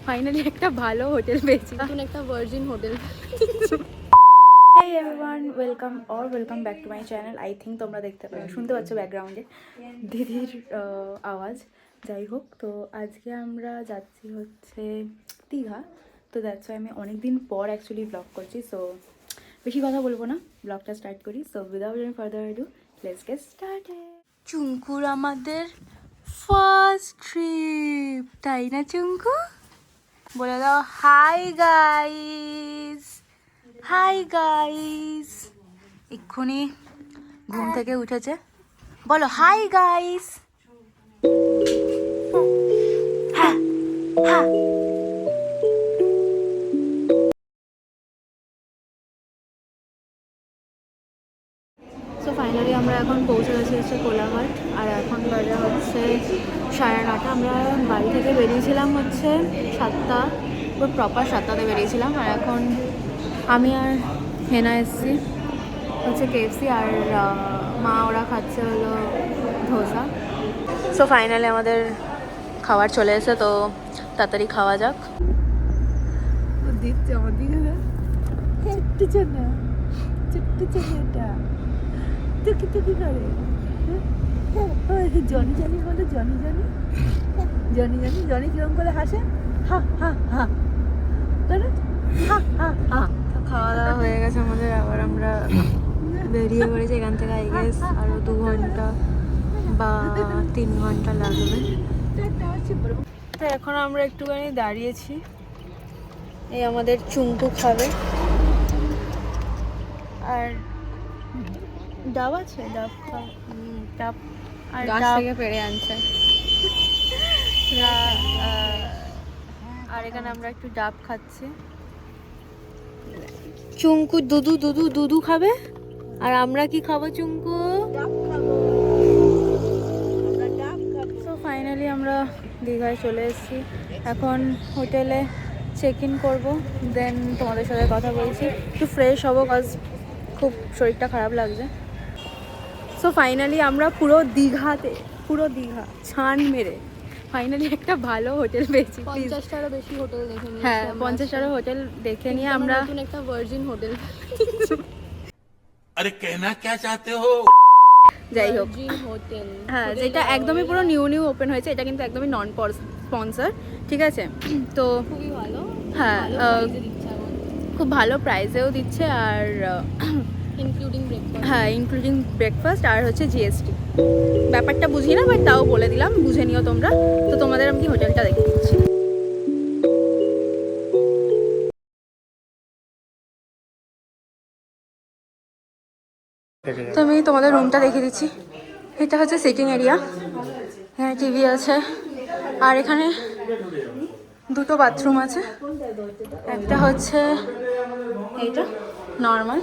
Finally একটা ভালো hotel পেয়েছি, নতুন একটা virgin hotel. Hey everyone, welcome back to my channel. I think তোমরা শুনতে পাচ্ছ ব্যাকগ্রাউন্ডে দিদির আওয়াজ। যাই হোক, তো আজকে আমরা যাচ্ছি হচ্ছে দীঘা। তো দ্যাটস আমি অনেক দিন পর অ্যাকচুয়ালি ব্লগ করছি, সো বেশি কথা বলবো না, ব্লগটা স্টার্ট করি। So without any further ado, let's get started. চুঙ্কুর আমাদের ফার্স্ট ট্রিপ, তাই না চুঙ্কু? বলে দাও হাই গাইস। হাই গাইস, এক্ষুনি ঘুম থেকে উঠেছে, বলো হাই গাইস। হ্যাঁ হ্যাঁ। সো ফাইনালি আমরা এখন পৌঁছে গেছি হচ্ছে কোলাঘাট, আর এখন বাজে হচ্ছে 9:30। আমরা বাড়ি থেকে বেরিয়েছিলাম হচ্ছে 7টা, পুরো প্রপার 7টাতে বেরিয়েছিলাম। আর এখন আমি আর হেনা এসছি হচ্ছে KFC, আর মা ওরা খাচ্ছে হলো ধোসা। সো ফাইনালি আমাদের খাবার চলে এসে, তো তাড়াতাড়ি খাওয়া যাক। দিচ্ছে আমার দিকে ছোট্ট ছোনা, ছোট্ট ছোনাটা টুকি টুকি করে জনি জনি বলে, Johnny Johnny Johnny Johnny Johnny কিরম করে হাসে, হা হা হা করে, হা হা হা। খাওয়া দাওয়া হয়ে গেছে আমাদের, আবার আমরা বেরিয়ে পড়েছি এখান থেকে। আই গেস আরও 2 ঘন্টা বা 3 ঘন্টা লাগবে। তো এখন আমরা একটুখানি দাঁড়িয়েছি, এই আমাদের চুঙ্কু খাবে। আর ডাব আছে, ডাব ডাব আর গাছ থেকে পেড়ে আনছে। আর এখানে আমরা একটু ডাব খাচ্ছি। চুঙ্কু দুধু দুধু দুধু খাবে, আর আমরা কি খাবো চুঙ্কু? তো ফাইনালি আমরা দীঘায় চলে এসেছি, এখন হোটেলে চেক ইন করবো, দেন তোমাদের সাথে কথা বলছি। একটু ফ্রেশ হবো, কাজ খুব শরীরটা খারাপ লাগছে। সো ফাইনালি আমরা পুরো দীঘা ছান মেরে ফাইনালি একটা ভালো হোটেল পেয়েছি। 50টারও বেশি হোটেল দেখে নিয়ে, হ্যাঁ 50টারও হোটেল দেখে নিয়ে আমরা নতুন একটা ভার্জিন হোটেল। আরে कहना क्या चाहते हो? যাই হোক, হোটেল হ্যাঁ, যেটা একদমই পুরো নিউ ওপেন হয়েছে, এটা কিন্তু একদমই নন স্পন্সর, ঠিক আছে? তো খুবই ভালো, হ্যাঁ খুব ভালো প্রাইসেও দিচ্ছে, আর ইনক্লুডিং ব্রেকফাস্ট আর হচ্ছে GST। ব্যাপারটা বুঝি না, বাট তাও বলে দিলাম, বুঝে নিও তোমরা। তো তোমাদের আমি হোটেলটা দেখে দিচ্ছি। তো আমি তোমাদের রুমটা দেখে দিচ্ছি। এটা হচ্ছে সিটিং এরিয়া, হ্যাঁ টিভি আছে, আর এখানে 2টো বাথরুম আছে। একটা হচ্ছে এইটা নর্মাল,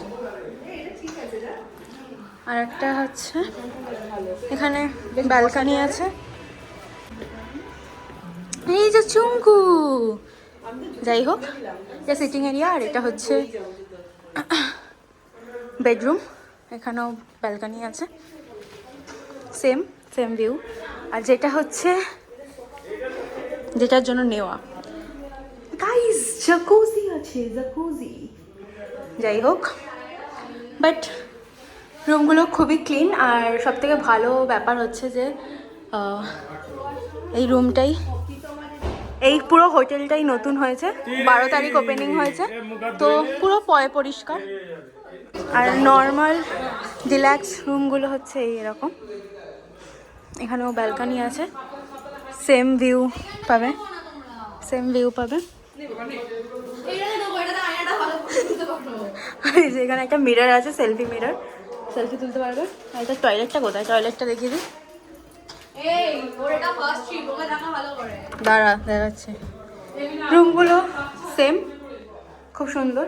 আর একটা হচ্ছে এখানে ব্যালকনি আছে। এই যে চুঙ্কু, যাই হোক, এটা সিটিং এরিয়া, আর এটা হচ্ছে বেডরুম। এখানেও ব্যালকনি আছে, সেম ভিউ। আর যেটা হচ্ছে যেটার জন্য নেওয়া, গাইস জাকুজি আছে, জাকুজি। যাই হোক, বাট রুমগুলো খুবই ক্লিন, আর সবথেকে ভালো ব্যাপার হচ্ছে যে এই রুমটাই, এই পুরো হোটেলটাই নতুন হয়েছে, 12 তারিখ ওপেনিং হয়েছে, তো পুরো পরিষ্কার। আর নর্মাল ডিল্যাক্স রুমগুলো হচ্ছে এরকম। এখানেও ব্যালকনি আছে, সেম ভিউ পাবে। এখানে একটা মিরর আছে, সেলফি তুলতে পারবে। আর এটা টয়লেটটা কোথায়? টয়লেটটা দেখিয়ে দিই, দাঁড়া দেখাচ্ছে। রুমগুলো সেম, খুব সুন্দর।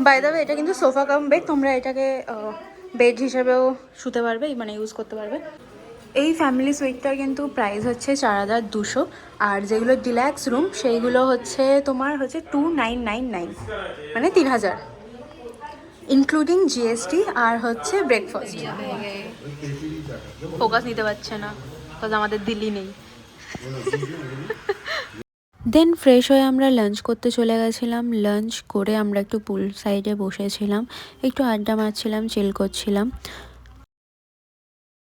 বাই দ্য ওয়ে, এটা কিন্তু সোফা কাম বেড, তোমরা এটাকে বেড হিসেবেও শুতে পারবে, মানে ইউজ করতে পারবে। এই ফ্যামিলি সুইটটার কিন্তু প্রাইস হচ্ছে 4200, আর যেগুলো ডিল্যাক্স রুম সেইগুলো হচ্ছে তোমার হচ্ছে 2999, মানে 3000, ইনক্লুডিং GST আর হচ্ছে ব্রেকফাস্ট। ফোকাস নিতে পারছে না, কারণ আমাদের দিল্লি নেই। দেন ফ্রেশ হয়ে আমরা লাঞ্চ করতে চলে গেছিলাম। লাঞ্চ করে আমরা একটু পুল সাইডে বসেছিলাম, একটু আড্ডা মারছিলাম, চিল করছিলাম।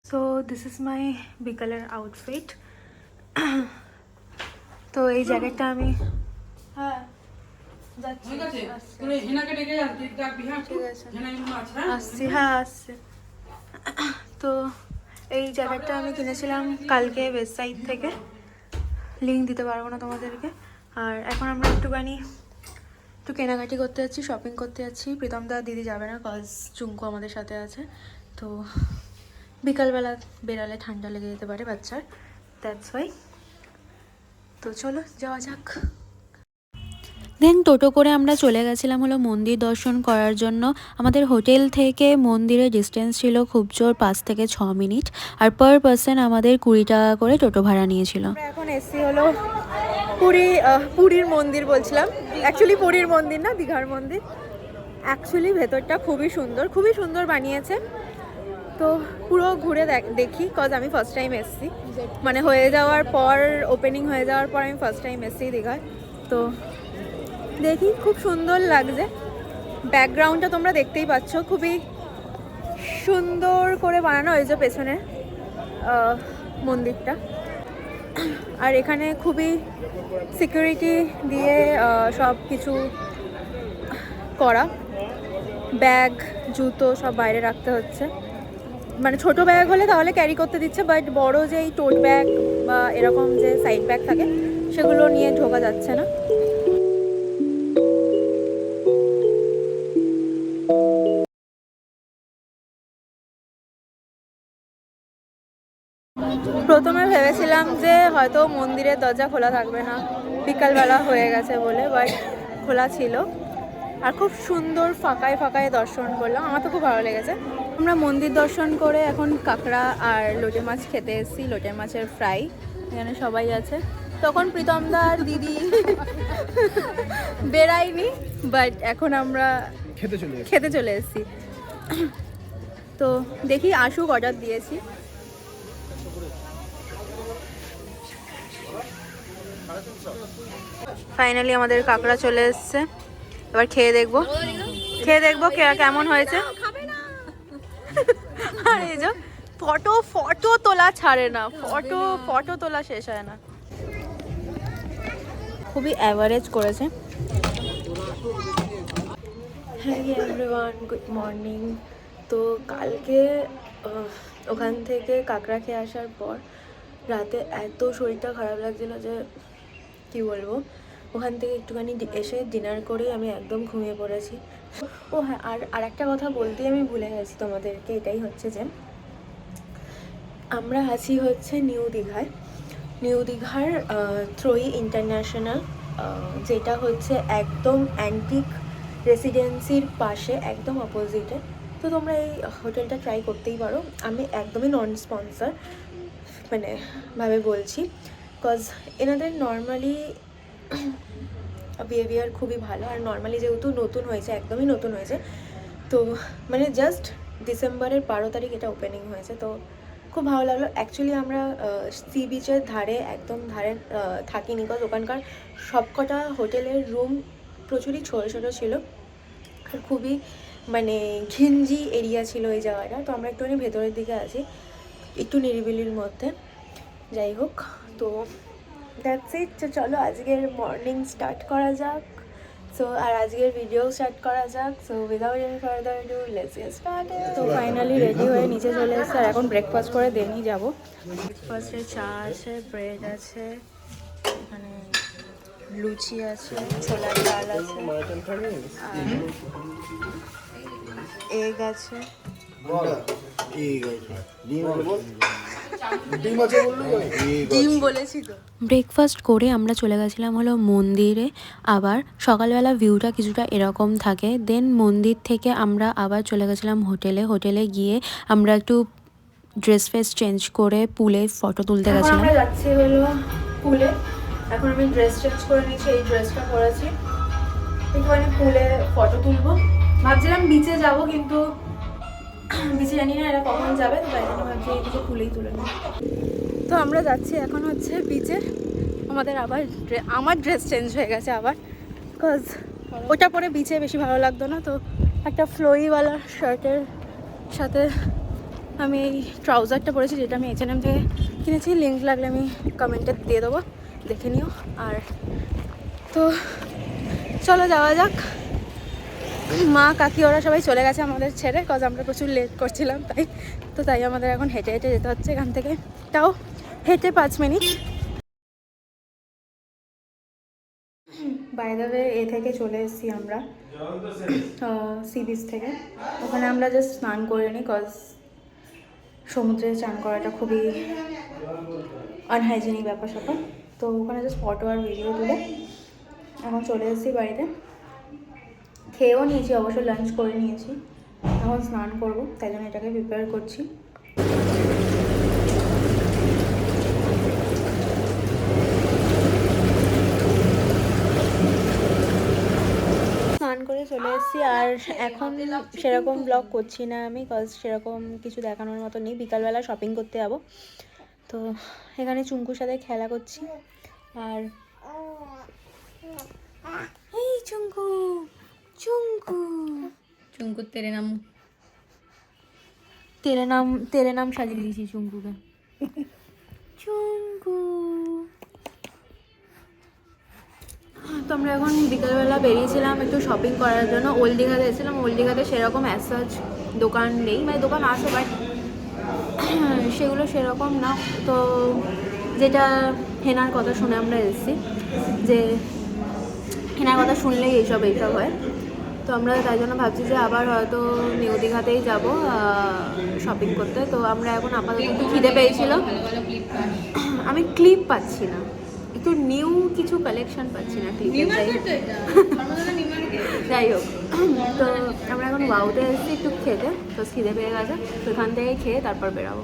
সো দিস ইজ মাই বিকালের আউটফিট। তো এই জ্যাকেটটা আমি আসছি। তো এই জ্যাকেটটা আমি কিনেছিলাম কালকে ওয়েবসাইট থেকে, লিঙ্ক দিতে পারবো না তোমাদেরকে। আর এখন আমরা একটু কেনাকাটি করতে যাচ্ছি, শপিং করতে যাচ্ছি। প্রীতম দা দিদি যাবে না, কজ চুঙ্কু আমাদের সাথে আছে। তো বিকালবেলা বেরালে ঠান্ডা লেগে যেতে পারে বাচ্চার, দ্যাটস ওয়াই। তো চলো যাওয়া যাক। দেন টোটো করে আমরা চলে গেছিলাম হলো মন্দির দর্শন করার জন্য। আমাদের হোটেল থেকে মন্দিরের ডিস্টেন্স ছিল খুব জোর 5 থেকে 6 মিনিট, আর পার পার্সন আমাদের 20 টাকা করে টোটো ভাড়া নিয়েছিল। এখন এসছি হলো পুরীর মন্দির, বলছিলাম অ্যাকচুয়ালি পুরীর মন্দির না, দীঘার মন্দির। অ্যাকচুয়ালি ভেতরটা খুবই সুন্দর বানিয়েছে। তো পুরো ঘুরে দেখি, কজ আমি ফার্স্ট টাইম এসছি, মানে ওপেনিং হয়ে যাওয়ার পর আমি ফার্স্ট টাইম এসছি দীঘায়। তো দেখি, খুব সুন্দর লাগছে। ব্যাকগ্রাউন্ডটা তোমরা দেখতেই পাচ্ছ, খুবই সুন্দর করে বানানো হয়েছে পেছনে মন্দিরটা। আর এখানে খুবই সিকিউরিটি দিয়ে সব কিছু করা। ব্যাগ জুতো সব বাইরে রাখতে হচ্ছে, মানে ছোট ব্যাগ হলে তাহলে ক্যারি করতে দিচ্ছে, বাট বড় যে এই টোট ব্যাগ বা এরকম যে সাইড ব্যাগ থাকে সেগুলো নিয়ে ঢোকা যাচ্ছে না। প্রথমে ভেবেছিলাম যে হয়তো মন্দিরের দরজা খোলা থাকবে না, বিকালবেলা হয়ে গেছে বলে, বাট খোলা ছিল। আর খুব সুন্দর ফাঁকায় দর্শন করলাম, আমার তো খুব ভালো লেগেছে। আমরা মন্দির দর্শন করে এখন কাঁকড়া আর লোটে মাছ খেতে এসেছি, লোটে মাছের ফ্রাই। এখানে সবাই আছে। তখন প্রীতমদা আর দিদি বেরাইনি, বাট এখন আমরা খেতে চলে এসেছি। তো দেখি আসুক, অর্ডার দিয়েছি। ফাইনালি আমাদের কাঁকড়া চলে এসছে, এবার খেয়ে দেখবো কেমন হয়েছে। আর এই যে ফটো তোলা ছাড়ে না, ফটো তোলা শেষ হয় না। খুবই অ্যাভারেজ করেছে। হ্যাঁ এভরিওয়ান, গুড মর্নিং। তো কালকে ওখান থেকে কাঁকড়া খেয়ে আসার পর রাতে এত শরীরটা খারাপ লাগছিল যে কি বলবো। ওখান থেকে একটুখানি এসে ডিনার করে আমি একদম ঘুমিয়ে পড়েছি। ও হ্যাঁ, আর একটা কথা বলতেই আমি ভুলে গেছি তোমাদেরকে, এটাই হচ্ছে যে আমরা আছি হচ্ছে নিউ দীঘার থ্রোই ইন্টারন্যাশনাল, যেটা হচ্ছে একদম অ্যান্টিক রেসিডেন্সির পাশে, একদম অপোজিটে। তো তোমরা এই হোটেলটা ট্রাই করতেই পারো। আমি একদমই নন স্পন্সর মানে ভাবে বলছি, কজ এনাদের নর্মালি বিহেভিয়ার খুবই ভালো। আর নর্মালি যেহেতু নতুন হয়েছে, একদমই নতুন হয়েছে, তো মানে জাস্ট ডিসেম্বরের 12 তারিখ এটা ওপেনিং হয়েছে। তো খুব ভালো লাগলো। অ্যাকচুয়ালি আমরা সি বিচের একদম ধারে থাকিনি, কজ ওখানকার সবকটা হোটেলের রুম প্রচুরই ছোটো ছোটো ছিল, আর খুবই মানে ঘিঞ্জি এরিয়া ছিল এই জায়গাটা। তো আমরা একটুখানি ভেতরের দিকে আছি, একটু নিরিবিলির মধ্যে। যাই হোক, তো দ্যাটস ইট। তো চলো আজকের মর্নিং স্টার্ট করা যাক। সো আর আজকের ভিডিও স্টার্ট করা যাক। So without any further do let's get started. তো ফাইনালি রেডি হয়ে নিচে চলে এসেছে, আর এখন ব্রেকফাস্ট করে দেনই যাবো। ব্রেকফাস্টে চা আছে, ব্রেড আছে, এখানে লুচি আছে, ছোলার ডাল আছে, এগ আছে। ব্রেকফাস্ট করে আমরা চলে গেছিলাম হলো মন্দিরে। আবার সকালবেলা ভিউটা কিছুটা এরকম থাকে। দেন মন্দির থেকে আমরা আবার চলে গেছিলাম হোটেলে গিয়ে আমরা একটু ড্রেস চেঞ্জ করে পুলে ফটো তুলতে গেছিলাম। আমরা যাচ্ছি হলো পুলে। এখন আমি ড্রেস চেঞ্জ করে নিয়েছি, এই ড্রেসটা পরেছি, একটুখানি পুলে ফটো তুলবো। ভাবছিলাম বিচে যাব, কিন্তু বিচে জানি না এরা কখন যাবে, তো তাই জন্য ভাবছি এই পুলেই তুলে নেব। তো আমরা যাচ্ছি এখন হচ্ছে বিচে। আমাদের আবার আমার ড্রেস চেঞ্জ হয়ে গেছে আবার, বিকজ ওটা পরে বিচে বেশি ভালো লাগতো না, তো একটা ফ্লোইওয়ালা শার্টের সাথে আমি এই ট্রাউজারটা পরেছি, যেটা আমি H&M থেকে কিনেছি। লিঙ্ক লাগলে আমি কমেন্টে দিয়ে দেবো, দেখে নিও। আর তো চলো যাওয়া যাক। মা কাকি ওরা সবাই চলে গেছে আমাদের ছেড়ে, কজ আমরা প্রচুর লেট করছিলাম, তাই আমাদের এখন হেঁটে হেঁটে যেতে হচ্ছে এখান থেকে, তাও হেঁটে 5 মিনিট। বাই দ্য ওয়ে, এ থেকে চলে এসেছি আমরা সি বিচ থেকে। ওখানে আমরা জাস্ট স্নান করে নিই, কজ সমুদ্রে চান করাটা খুবই আনহাইজেনিক ব্যাপার স্যাপার। তো ওখানে জাস্ট ফটো আর ভিডিও তুলে এখন চলে এসেছি বাড়িতে। খেয়েও নিয়েছি, অবশ্য লাঞ্চ করে নিয়েছি। এখন স্নান করবো, তাই জন্য এটাকে প্রিপেয়ার করছি। স্নান করে চলে এসেছি, আর এখন সেরকম ব্লগ করছি না আমি, কজ সেরকম কিছু দেখানোর মতো নেই। বিকালবেলা শপিং করতে যাবো, তো এখানে চুঙ্কুর সাথে খেলা করছি। আর এই চুঙ্কু চুঙ্কু চুঙ্কুর তেরে নাম সাজিয়ে দিয়েছি চুঙ্কুকে। চুঙ্কু। তো আমরা এখন বিকালবেলা বেরিয়েছিলাম একটু শপিং করার জন্য। ওল্ড দীঘাতে এসেছিলাম। ওল্ড দীঘাতে সেরকম অ্যাজ দোকান নেই, মানে দোকান আছে বাট সেগুলো সেরকম না। তো যেটা হেনার কথা শুনে আমরা এসেছি, যে হেনার কথা শুনলেই এইসব হয়। তো আমরা তাই জন্য ভাবছি যে আবার হয়তো নিউ দীঘাতেই যাবো শপিং করতে। তো আমরা এখন আপাতত একটু খিদে পেয়েছিল, আমি ক্লিপ পাচ্ছি না, একটু নিউ কিছু কালেকশন পাচ্ছি না ক্লিপের। যাই হোক, তো আমরা এখন ওয়াউতে এসেছি একটু খেতে, তো খিদে পেয়ে গেছে, তো এখান থেকে খেয়ে তারপর বেরাবো।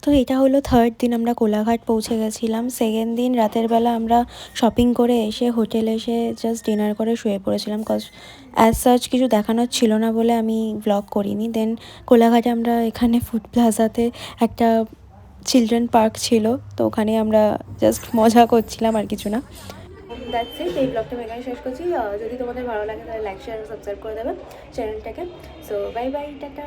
তো এটা হলো 3rd দিন, আমরা কোলাঘাট পৌঁছে গেছিলাম। 2nd দিন রাতের বেলা আমরা শপিং করে এসে হোটেলে এসে জাস্ট ডিনার করে শুয়ে পড়েছিলাম, কজ অ্যাজ সাচ কিছু দেখানোর ছিল না বলে আমি ব্লগ করিনি। দেন কোলাঘাটে আমরা এখানে ফুড প্লাজাতে একটা চিলড্রেন পার্ক ছিল, তো ওখানে আমরা জাস্ট মজা করছিলাম, আর কিছু না। দ্যাটস ইট, এই ব্লগটা আমি এখানে শেষ করছি। যদি তোমাদের ভালো লাগে তাহলে লাইক শেয়ার সাবস্ক্রাইব করে দেবে চ্যানেলটাকে। So bye bye, tata.